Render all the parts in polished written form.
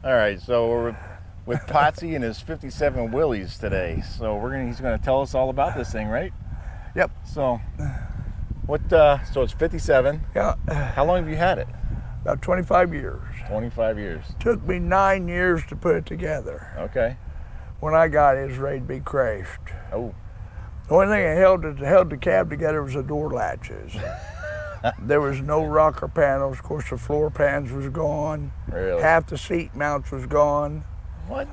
All right, so we're with Pottsy and his 57 Willys today. So he's gonna tell us all about this thing, right? Yep. So so it's 57. Yeah. How long have you had it? About 25 years. 25 years. Took me 9 years to put it together. Okay. When I got it was ready to be crashed. Oh. The only thing that held the cab together was the door latches. There was no rocker panels. Of course, the floor pans was gone. Really? Half the seat mounts was gone. What?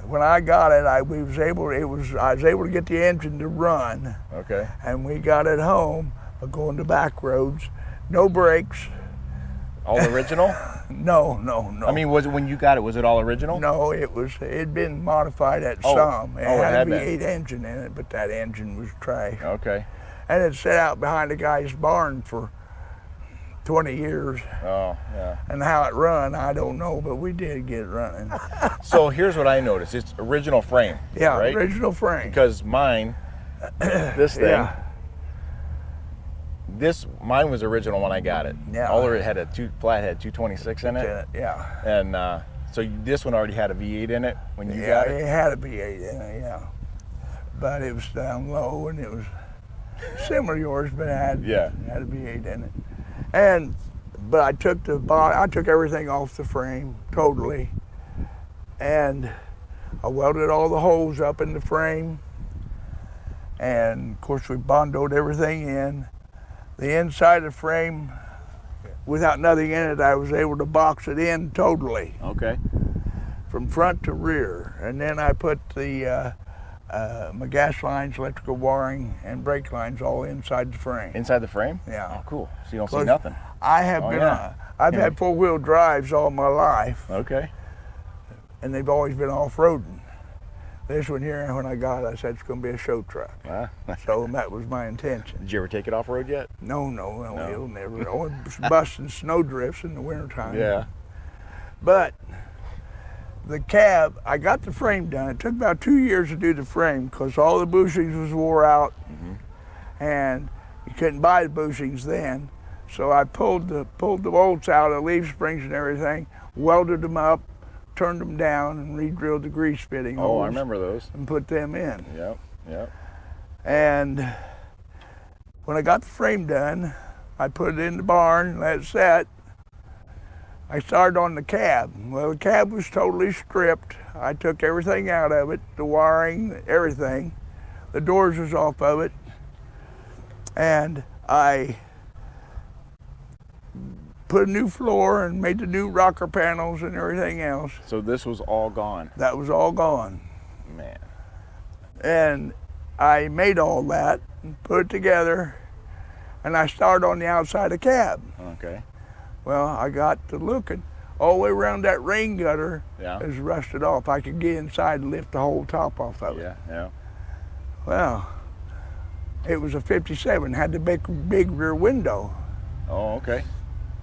When I got it, I was able to get the engine to run. Okay. And we got it home by going to back roads. No brakes. All original? No. I mean, was it when you got it? Was it all original? No, it'd been modified at some. It had a V8 engine in it, but that engine was trash. Okay. And it sat out behind the guy's barn for 20 years. Oh, yeah. And how it run, I don't know, but we did get it running. So here's what I noticed. It's original frame. Yeah, right? original frame. Because mine, this thing, Yeah. mine was original when I got it. Yeah. All of it had a flathead 226 in it. Yeah. And so this one already had a V8 in it when you Yeah, got it? it had a V8 in it, yeah. But it was down low and it was similar to yours, but it had a V8 in it. But I took everything off the frame totally, and I welded all the holes up in the frame, and of course we bondoed everything in. The inside of the frame, without nothing in it, I was able to box it in totally. Okay. From front to rear, and then I put my gas lines, electrical wiring, and brake lines all inside the frame. Inside the frame? Yeah. Oh, cool. So you don't see nothing. I've had four-wheel drives all my life. Okay. And they've always been off-roading. This one here, when I got it, I said it's going to be a show truck. So that was my intention. Did you ever take it off-road yet? No, it'll never. Only busting snow drifts in the wintertime. Yeah. But the cab, I got the frame done. It took about 2 years to do the frame because all the bushings was wore out, and you couldn't buy the bushings then. So I pulled the bolts out, the leaf springs and everything, welded them up, turned them down, and re-drilled the grease fitting holes. Oh, I remember those. And put them in. Yep. And when I got the frame done, I put it in the barn, let it set. I started on the cab. Well, the cab was totally stripped. I took everything out of it, the wiring, everything. The doors was off of it. And I put a new floor and made the new rocker panels and everything else. So this was all gone? That was all gone. Man. And I made all that, and put it together, and I started on the outside of the cab. Okay. Well, I got to looking. All the way around that rain gutter is rusted off. I could get inside and lift the whole top off of it. Yeah. Well, it was a 57, had the big rear window. Oh, okay.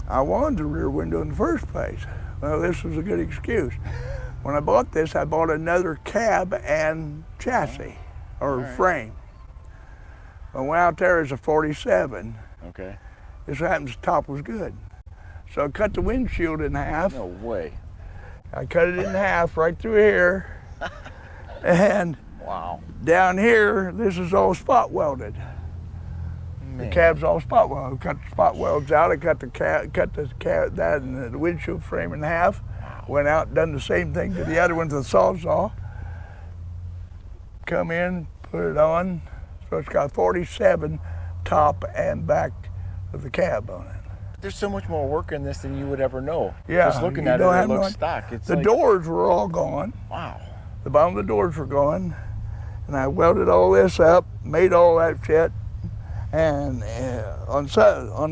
I wanted the rear window in the first place. Well, this was a good excuse. When I bought this, I bought another cab and chassis, or frame. I went out there as a 47. Okay. This happens, the top was good. So I cut the windshield in half. No way. I cut it in half right through here. And wow. Down here, this is all spot welded. Man. The cab's all spot welded. I cut the spot welds out. I cut that and the windshield frame in half. Wow. Went out, done the same thing to the other one with the Sawzall. Come in, put it on. So it's got 47 top and back of the cab on it. There's so much more work in this than you would ever know. Yeah. Just looking at it, it looks stock. The doors were all gone. Wow. The bottom of the doors were gone. And I welded all this up, made all that shit. And on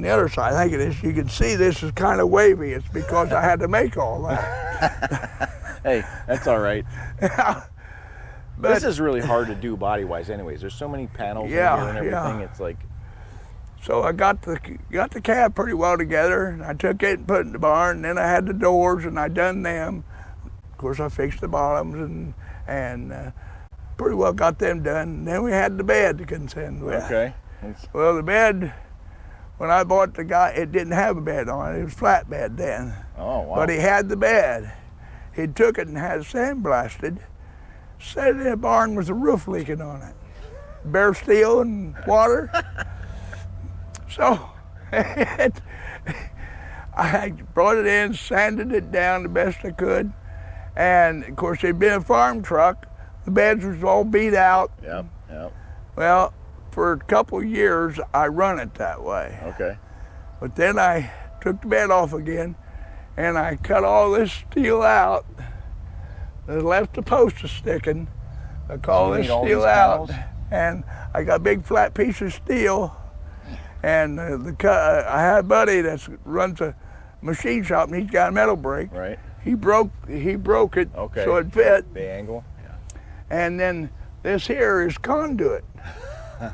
the other side, I think it is, you can see this is kind of wavy. It's because I had to make all that. Hey, that's all right. But this is really hard to do body-wise anyways. There's so many panels in here and everything. It's like... So I got the cab pretty well together, and I took it and put it in the barn, and then I had the doors, and I done them. Of course, I fixed the bottoms and pretty well got them done. And then we had the bed to contend with. Okay. Well, the bed, when I bought the guy, it didn't have a bed on it. It was flat bed then. Oh, wow. But he had the bed. he took it and had it sandblasted, set it in a barn with a roof leaking on it. Bare steel and water. So I brought it in, sanded it down the best I could, and of course it'd been a farm truck. The beds was all beat out. Yep. Well, for a couple years I run it that way. Okay. But then I took the bed off again, and I cut all this steel out. I left the posts sticking. I call this steel out, and I got a big flat piece of steel. And I had a buddy that runs a machine shop, and he's got a metal brake. Right. He broke it so it fit. The angle. Yeah. And then this here is conduit. Cool.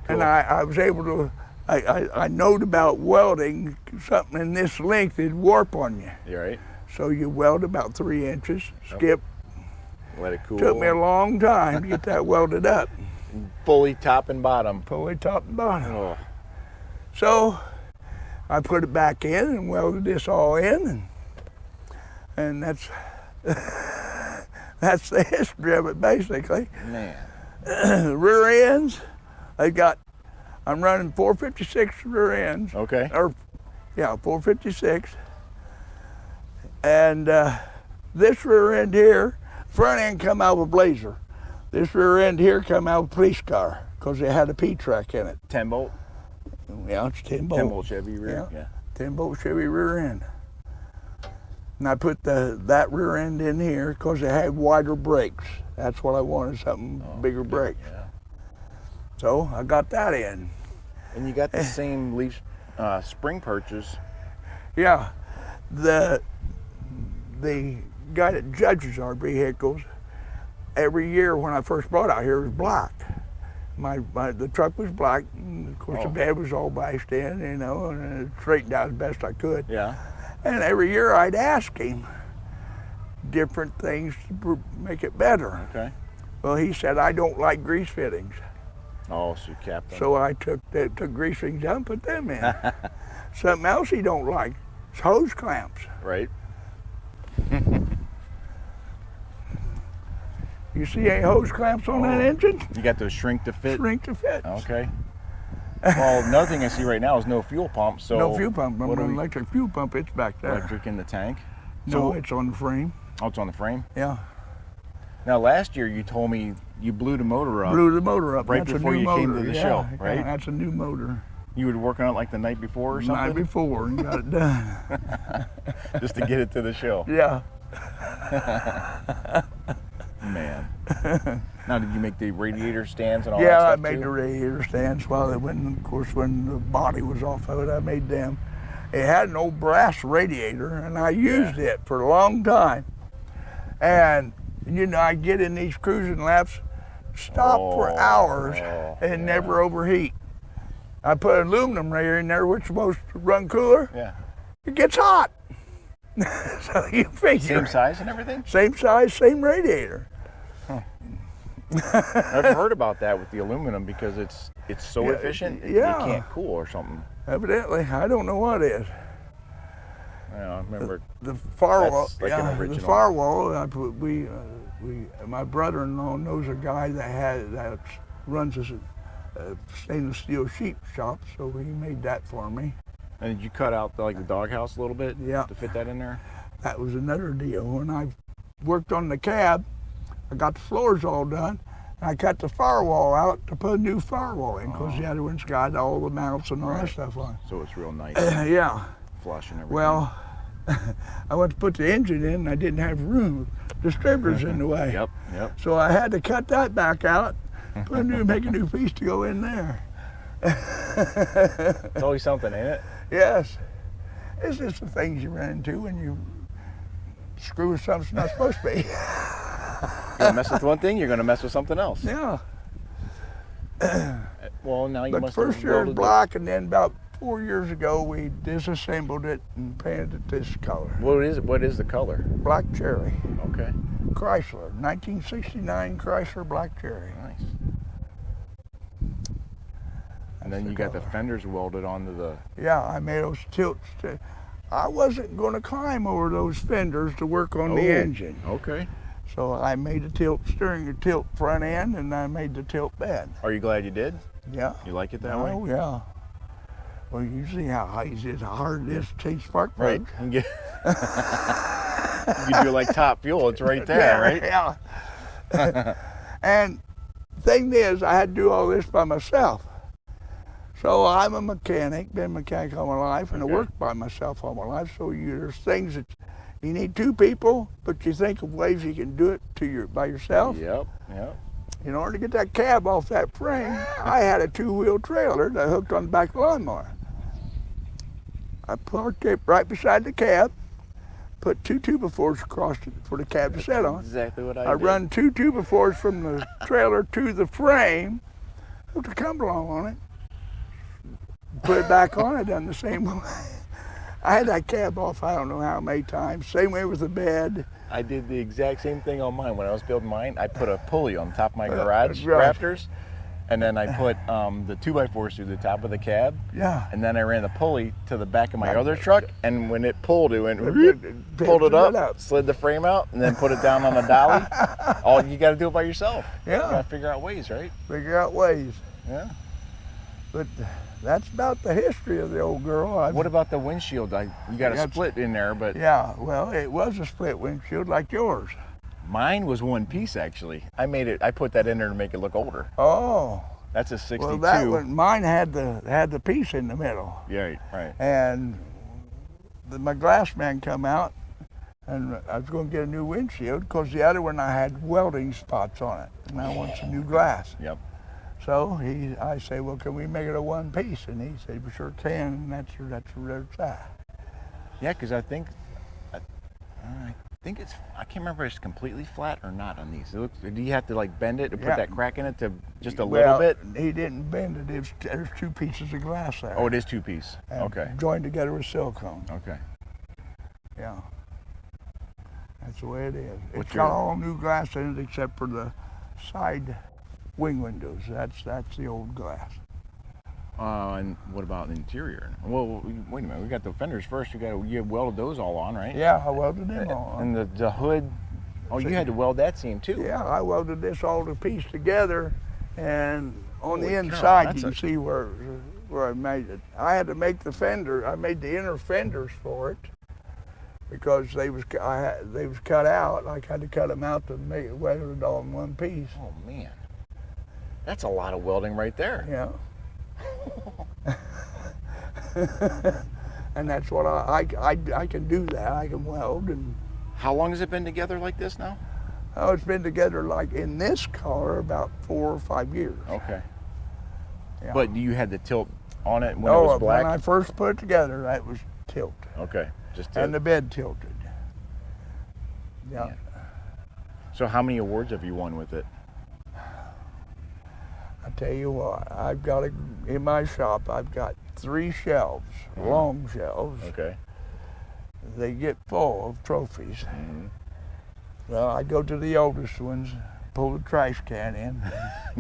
And I was able to. I knowed about welding. Something in this length it'd warp on you. You're right. So you weld about 3 inches. Skip. Let it cool. Took me a long time to get that welded up. Fully top and bottom. Fully top and bottom. Oh. So I put it back in and welded this all in, and that's that's the history of it basically. Man. Rear ends, I'm running 456 rear ends. Okay. 456. And this rear end here, front end come out of a Blazer. This rear end here come out of a police car because it had a P-track in it. 10 bolt? Yeah, it's 10 bolt. 10 bolt Chevy rear? Yeah. 10 bolt Chevy rear end. And I put that rear end in here because it had wider brakes. That's what I wanted, something bigger brakes. Yeah. So I got that in. And you got the same leaf spring purchase. Yeah, the guy that judges our vehicles, every year when I first brought out here, it was black. The truck was black, and of course the bed was all bashed in, and it straightened out as best I could. Yeah. And every year I'd ask him different things to make it better. Okay. Well, he said, I don't like grease fittings. Oh, so you capped them. So I took grease fittings out and put them in. Something else he don't like is hose clamps. Right. You see any hose clamps on that engine? You got those shrink to fit? Shrink to fit. Okay. Well, another thing I see right now is no fuel pump. So no fuel pump. I'm an electric fuel pump. It's back there. Electric in the tank? No, it's on the frame. Oh, it's on the frame? Yeah. Now, last year you told me you blew the motor up. Blew the motor up. Right before you came to the show, right? Yeah, that's a new motor. You were working on it like the night before or something? The night before and got it done. Just to get it to the show. Yeah. Man. Now, did you make the radiator stands and all that stuff? stuff Yeah, I made too? the radiator stands. When the body was off of it, I made them. It had an old brass radiator, and I used it for a long time. And I get in these cruising laps, stop for hours, and never overheat. I put an aluminum radiator in there, which is supposed to run cooler. Yeah. It gets hot. So you figure. Same size and everything? Same size, same radiator. Huh. I've heard about that with the aluminum because it's so efficient, it can't cool or something. Evidently, I don't know what it is. Yeah, I remember the firewall. Like an original. The firewall. My brother-in-law knows a guy that runs a stainless steel sheep shop, so he made that for me. And did you cut out the doghouse a little bit? Yeah. To fit that in there? That was another deal. When I worked on the cab, I got the floors all done, and I cut the firewall out to put a new firewall in, because the other one's got all the mounts and all that stuff on. So it's real nice. Yeah. Flush and everything. Well, I went to put the engine in, and I didn't have room. Distributor's in the way. Yep. So I had to cut that back out, make a new piece to go in there. It's always something, ain't it? Yes. It's just the things you run into when you screw with something that's not supposed to be. You're going to mess with one thing, you're going to mess with something else. Yeah. Well, now you but must first have year it was welded black, and then about 4 years ago we disassembled it and painted it this color. What is the color? Black cherry. Okay. Chrysler, 1969 Chrysler black cherry. Nice. And then you got the fenders welded onto the... Yeah, I made those tilts. I wasn't going to climb over those fenders to work on the engine. Okay. So I made the tilt steering, the tilt front end, and I made the tilt bed. Are you glad you did? Yeah. You like it that way? Oh, yeah. Well, you see how easy it's hard it is to change spark Right. plugs. You can do like top fuel. It's right there, right? Yeah. And thing is, I had to do all this by myself. So I'm a mechanic, been a mechanic all my life, and I worked by myself all my life. So there's things that you need two people, but you think of ways you can do it by yourself. Yep. In order to get that cab off that frame, I had a two-wheel trailer that I hooked on the back of the lawnmower. I parked it right beside the cab, put two 2x4s across it for the cab to sit on. Exactly what I did. I run two 2x4s from the trailer to the frame, hooked a Cumberland on it, put it back on, I done the same way. I had that cab off I don't know how many times, same way with the bed. I did the exact same thing on mine. When I was building mine, I put a pulley on top of my garage rafters, and then I put the 2x4s through the top of the cab. Yeah. And then I ran the pulley to the back of my other truck, and when it pulled, it went, pulled it up, slid the frame out, and then put it down on a dolly. All you got to do it by yourself. Yeah. You got to figure out ways, right? Figure out ways. Yeah. But that's about the history of the old girl. What about the windshield? You got a split in there, but yeah, well, it was a split windshield like yours. Mine was one piece actually. I put that in there to make it look older. Oh. That's a 62. Well, that one, mine had the piece in the middle. Yeah, right. And my glass man come out, and I was going to get a new windshield because the other one I had welding spots on it, and I want some new glass. Yep. So I say, well, can we make it a one piece? And he said, we sure can, and that's where it's at. Yeah, because I think it's, I can't remember if it's completely flat or not on these. Do you have to like bend it to put that crack in it to just a little bit? He didn't bend it. There's two pieces of glass there. Oh, it is two piece. Okay. Joined together with silicone. Okay. Yeah. That's the way it is. It's got all new glass in it except for the side wing windows. That's the old glass. And what about the interior? Well, wait a minute. We got the fenders first. You welded those all on, right? Yeah, I welded them all on. And the hood. Oh, you had to weld that seam too. Yeah, I welded this all to piece together, and on the inside you can see where I made it. I had to make the fender. I made the inner fenders for it because they was cut out. I had to cut them out to make it weld it all in one piece. Oh man, that's a lot of welding right there. Yeah. And that's what I can do that. I can weld. And how long has it been together like this now? Oh, it's been together like in this color about 4 or 5 years. Okay. Yeah. But you had the tilt on it when it was black? When I first put it together, that was tilt. Okay, just tilt. And the bed tilted. Yeah. Man. So how many awards have you won with it? I tell you what, in my shop, I've got 3 shelves, long shelves. Okay. They get full of trophies. Mm-hmm. Well, I go to the oldest ones, pull the trash can in.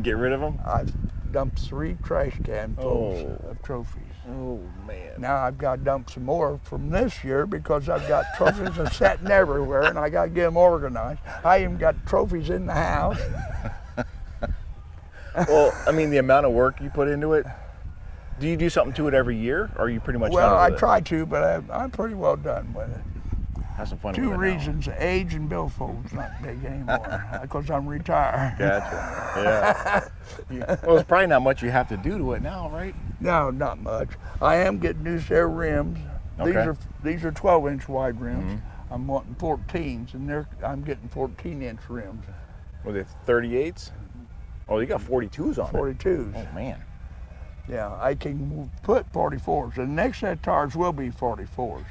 Get rid of them? I've dumped 3 trash can fulls of trophies. Oh, man. Now I've got to dump some more from this year because I've got trophies are sitting everywhere and I got to get them organized. I even got trophies in the house. Well, I mean, the amount of work you put into it, do you do something to it every year, or are you pretty much done with it? Well, I try to, but I'm pretty well done with it. Have some fun with it 2 now. reasons, age and billfold's not big anymore, because I'm retired. Gotcha, yeah. Well, there's probably not much you have to do to it now, right? No, not much. I am getting new set of rims. Okay. These are 12-inch wide rims. Mm-hmm. I'm wanting 14s, and I'm getting 14-inch rims. Were they 38s? Oh, you got 42s on 42s. it. Oh, man. Yeah, I can put 44s. The next set of tires will be 44s.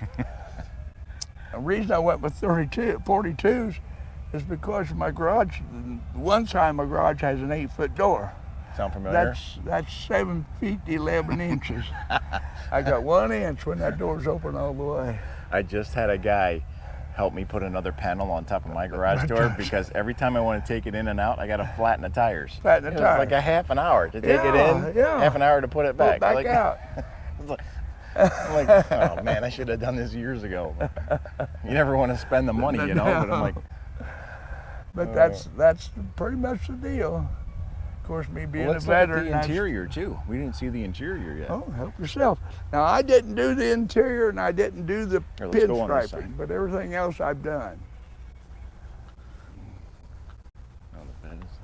The reason I went with 42s is because my garage, one side of my garage has an 8-foot door. Sound familiar? That's 7 feet 11 inches. I got 1 inch when that door's open all the way. I just had a guy help me put another panel on top of my garage door because every time I want to take it in and out, I got to flatten the tires. Flatten the tires. Like a half an hour to take it in, half an hour to put it back. Put it back out. I'm like, oh man, I should have done this years ago. You never want to spend the money, you know. But I'm like, but that's pretty much the deal. Of course, me being let's a veteran. look at the interior too. We didn't see the interior yet. Oh, help yourself. Now I didn't do the interior and I didn't do the pinstriping, but everything else I've done. Oh, the bed is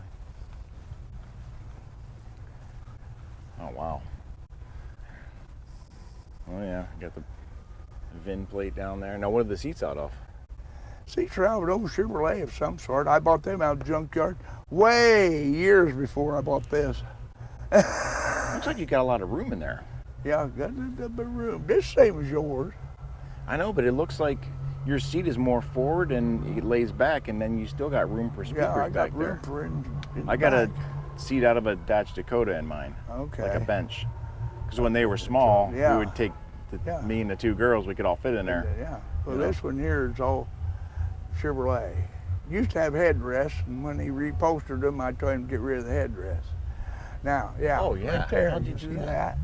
like... Oh wow. Oh yeah, got the VIN plate down there. Now, what are the seats out of? Seats are out of an old Chevrolet of some sort. I bought them out of the junkyard way years before I bought this. Looks like you got a lot of room in there. Yeah, got a bit of room. This same as yours. I know, but it looks like your seat is more forward and it lays back, and then you still got room for speakers I got back room there. for in I got a seat out of a Dodge Dakota in mine. Okay. Like a bench. Because when they were small, we would take me and the two girls, we could all fit in there. Yeah. Well, this one here is all Chevrolet. Used to have headrests, and when he reupholstered them, I told him to get rid of the headrest. Now, oh, yeah. right there. How'd you do that?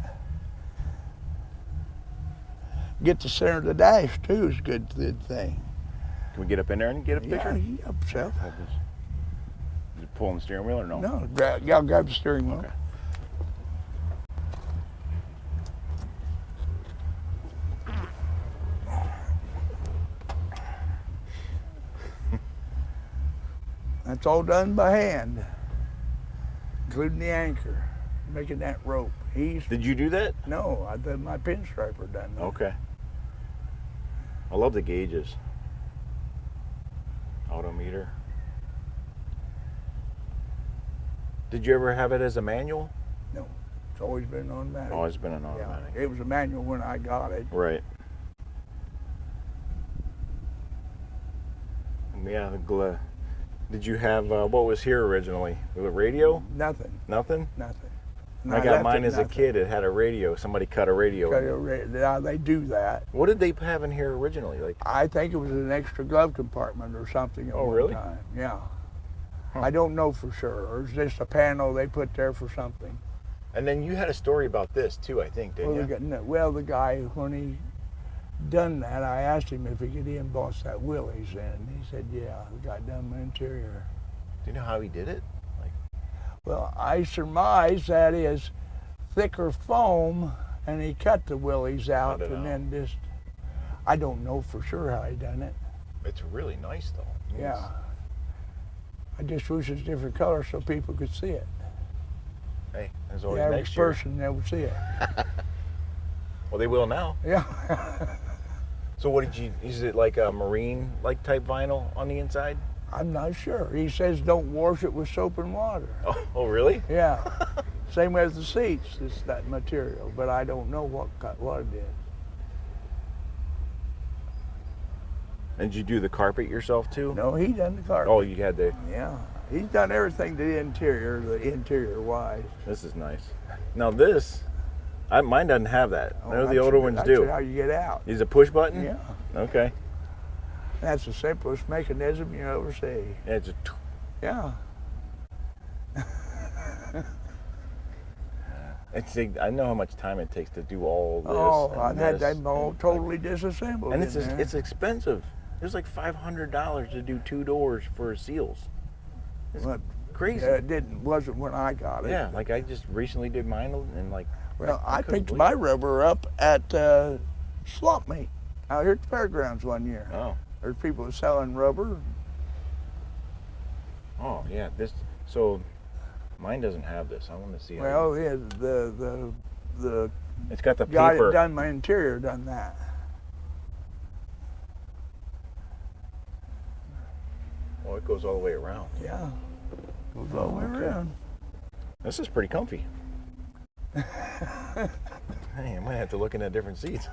Get the center of the dash too is a good thing. Can we get up in there and get a picture? Yeah, help yourself. Is it pulling the steering wheel or no? No, y'all grab the steering wheel. Okay. That's all done by hand, including the anchor, making that rope. Did you do that? No, I did my pinstriper done that. Okay. I love the gauges. Odometer. Did you ever have it as a manual? No, it's always been automatic. Always been an automatic. Yeah, it was a manual when I got it. Right. Yeah, did you have, what was here originally? Was it radio? Nothing. Nothing? Nothing. I got mine as a kid. It had a radio. Somebody cut a radio. Yeah, they do that. What did they have in here originally? Like, I think it was an extra glove compartment or something at one time. Yeah. Huh. I don't know for sure. Or it's just a panel they put there for something. And then you had a story about this too, I think, didn't you? Well, the guy, when he done that, I asked him if he could emboss that Willys in. He said, yeah, the guy done my interior. Do you know how he did it? Well, I surmise that is thicker foam, and he cut the Willys out, and then just, I don't know for sure how he done it. It's really nice, though. Yeah. I just wish it's different color so people could see it. Hey, there's always the next year. average person never see it. Well, they will now. Yeah. So what is it like a marine-like type vinyl on the inside? I'm not sure. He says don't wash it with soap and water. Oh really? Yeah. Same as the seats, it's that material, but I don't know what it is. And did you do the carpet yourself too? No, he done the carpet. Oh, you had the... Yeah. He's done everything to the interior wise. This is nice. Now this, mine doesn't have that. I know the older ones do. That's how you get out. Is it a push button? Yeah. Okay. That's the simplest mechanism you ever see. Yeah, it's yeah. I know how much time it takes to do all this. Oh, I've had them all totally disassembled. And it's expensive. It's like $500 to do 2 doors for seals. It's crazy. It wasn't when I got it. Yeah, like I just recently did mine and like. Well, I picked my rubber up at swap meet out here at the fairgrounds one year. Oh. There's people selling rubber. Oh yeah, so mine doesn't have this. I want to see. Well, yeah, the it's got the guy paper. that done my interior done that. Oh, it goes all the way around. Yeah, goes all the way around. This is pretty comfy. Hey, I might have to look in at different seats.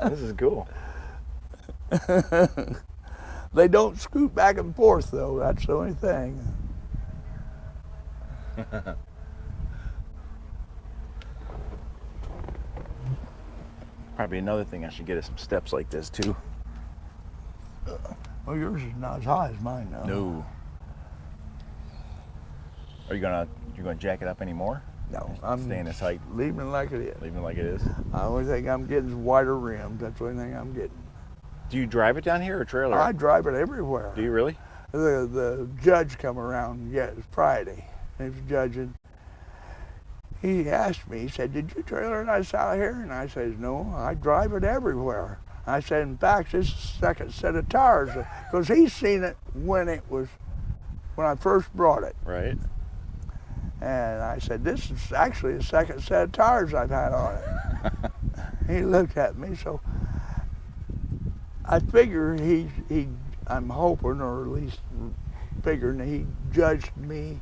This is cool. They don't scoot back and forth though, that's the only thing. Probably another thing I should get is some steps like this too. Well, yours is not as high as mine though. No. Are you gonna jack it up anymore? No, I'm staying this height. leaving it like it is. Leaving it like it is. The only thing I'm getting is wider rims. That's the only thing I'm getting. Do you drive it down here or trailer? I drive it everywhere. Do you really? The judge come around, yeah, it was Friday. He was judging. He asked me, he said, did you trailer this out here? And I said, no, I drive it everywhere. I said, in fact, this is the second set of tires. Because he's seen it when I first brought it. Right. And I said, this is actually the second set of tires I've had on it. He looked at me, so I figure I'm hoping, or at least figuring that he judged me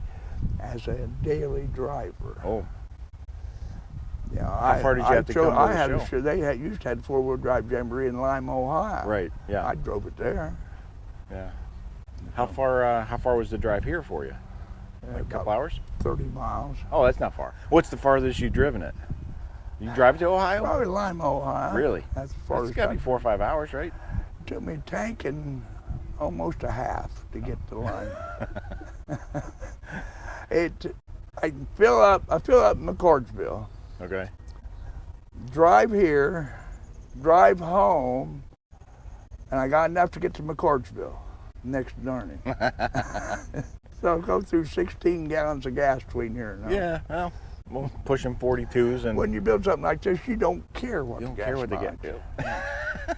as a daily driver. Oh. Yeah, How far did you have to come to the show? They used to have four-wheel drive jamboree in Lima, Ohio. Right, yeah. I drove it there. Yeah. How far was the drive here for you? Like a couple hours? 30 miles. Oh, that's not far. What's the farthest you've driven it? You drive it to Ohio? Probably Lima, Ohio. Really? That's the farthest. It's got to be 4 or 5 hours, right? It took me a tank and almost a half to get to Lima. I fill up in McCordsville. Okay. Drive here, drive home, and I got enough to get to McCordsville next morning. So I'll go through 16 gallons of gas between here and home. Yeah, well, pushing 42s. And when you build something like this, you don't care what you don't the gas care what they mileage. get.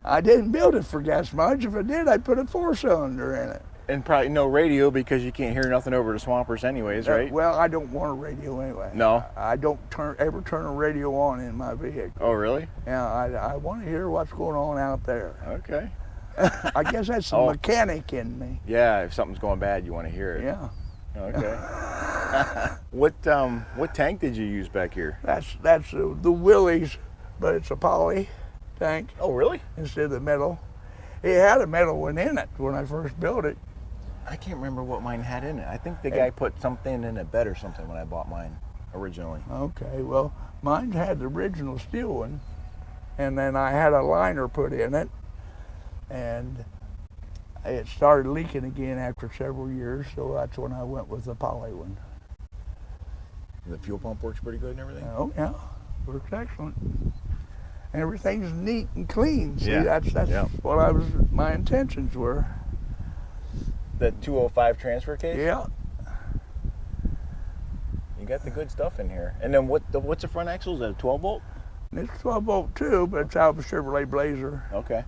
I didn't build it for gas mileage. If I did, I'd put a 4-cylinder in it. And probably no radio because you can't hear nothing over the Swampers anyways, right? Well, I don't want a radio anyway. No? I don't ever turn a radio on in my vehicle. Oh, really? Yeah, I want to hear what's going on out there. Okay. I guess that's the mechanic in me. Yeah, if something's going bad, you want to hear it. Yeah. Okay. What tank did you use back here? That's the Willys, but it's a poly tank. Oh, really? Instead of the metal. It had a metal one in it when I first built it. I can't remember what mine had in it. I think the guy put something in a bed or something when I bought mine originally. Okay, well, mine had the original steel one, and then I had a liner put in it, and it started leaking again after several years, so that's when I went with the poly one. The fuel pump works pretty good and everything? Oh, yeah, works excellent. And everything's neat and clean. See, Yeah. that's what my intentions were. The 205 transfer case? Yeah. You got the good stuff in here. And then what's the front axle? Is that a 12 volt? It's 12 volt too, but it's out of a Chevrolet Blazer. Okay.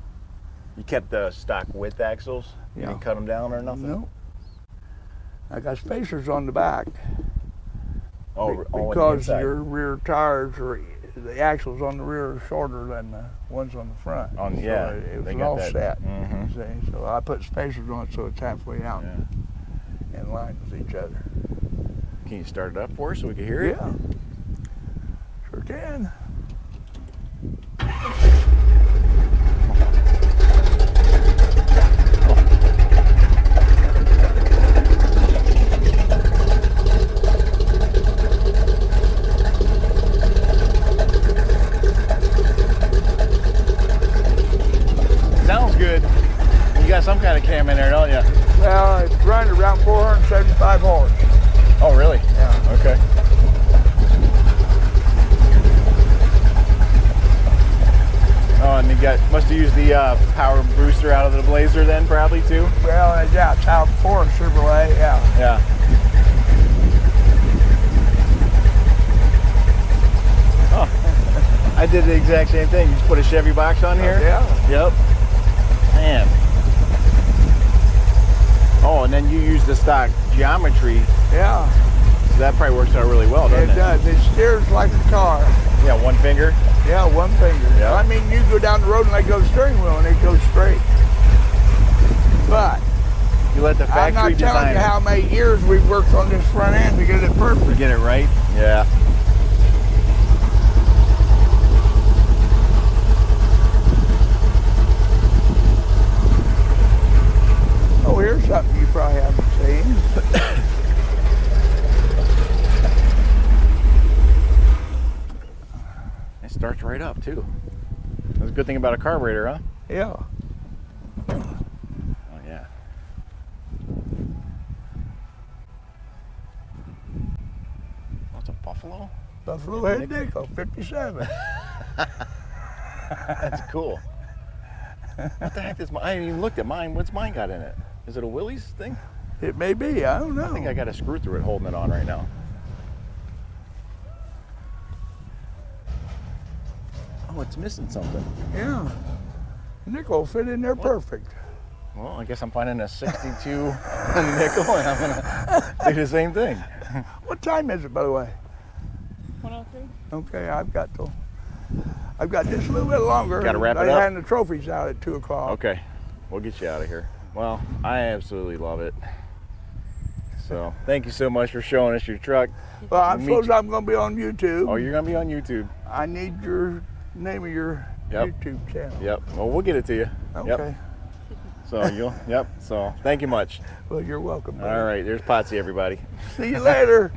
You kept the stock width axles? You Yeah. didn't cut them down or nothing? No. I got spacers on the back. Oh, because your rear tires the axles on the rear are shorter than the ones on the front. So it was all set. Mm-hmm. See? So I put spacers on it so it's halfway out in line with each other. Can you start it up for us so we can hear it? Yeah, sure can. Sounds good. You got some kind of cam in there, don't you? Well, it's running around 475 horse. Oh, really? Yeah. Okay. Oh, and you must have used the power booster out of the Blazer then, probably too. Well, yeah, it's out for Chevrolet. Yeah. Yeah. Oh, I did the exact same thing. You just put a Chevy box on here. Yeah. Yep. Man. Oh, and then you use the stock geometry. Yeah. So that probably works out really well, doesn't it? It does. It steers like a car. Yeah, one finger. Yeah, one finger. Yeah. I mean, you go down the road and let go of the steering wheel and it goes straight. But You let the I'm factory not telling design you how many years we've worked on this front end to get it perfect. get it right. Yeah. Oh, here's something you probably haven't seen. It starts right up too. That's a good thing about a carburetor, huh? Yeah. Oh yeah. Lots of puff. Buffalo head nickel, 57. That's cool. What the heck is mine? I haven't even looked at mine. What's mine got in it? Is it a Willys thing? It may be, I don't know. I think I got a screw through it holding it on right now. Oh, it's missing something. Yeah. Nickel fit in there perfect. Well, I guess I'm finding a 62 nickel and I'm gonna do the same thing. What time is it, by the way? 103. Okay, I've got just a little bit longer. Gotta wrap it They up. had the trophies out at 2 o'clock. Okay, we'll get you out of here. Well, I absolutely love it. So, thank you so much for showing us your truck. Well, I Meet suppose you. I'm going to be on YouTube. Oh, you're gonna be on YouTube. I need your name of your Yep. YouTube channel. Yep. Well, we'll get it to you. Okay. Yep. So you'll. Yep. So thank you much. Well, you're welcome. All right. There's Pottsy, everybody. See you later.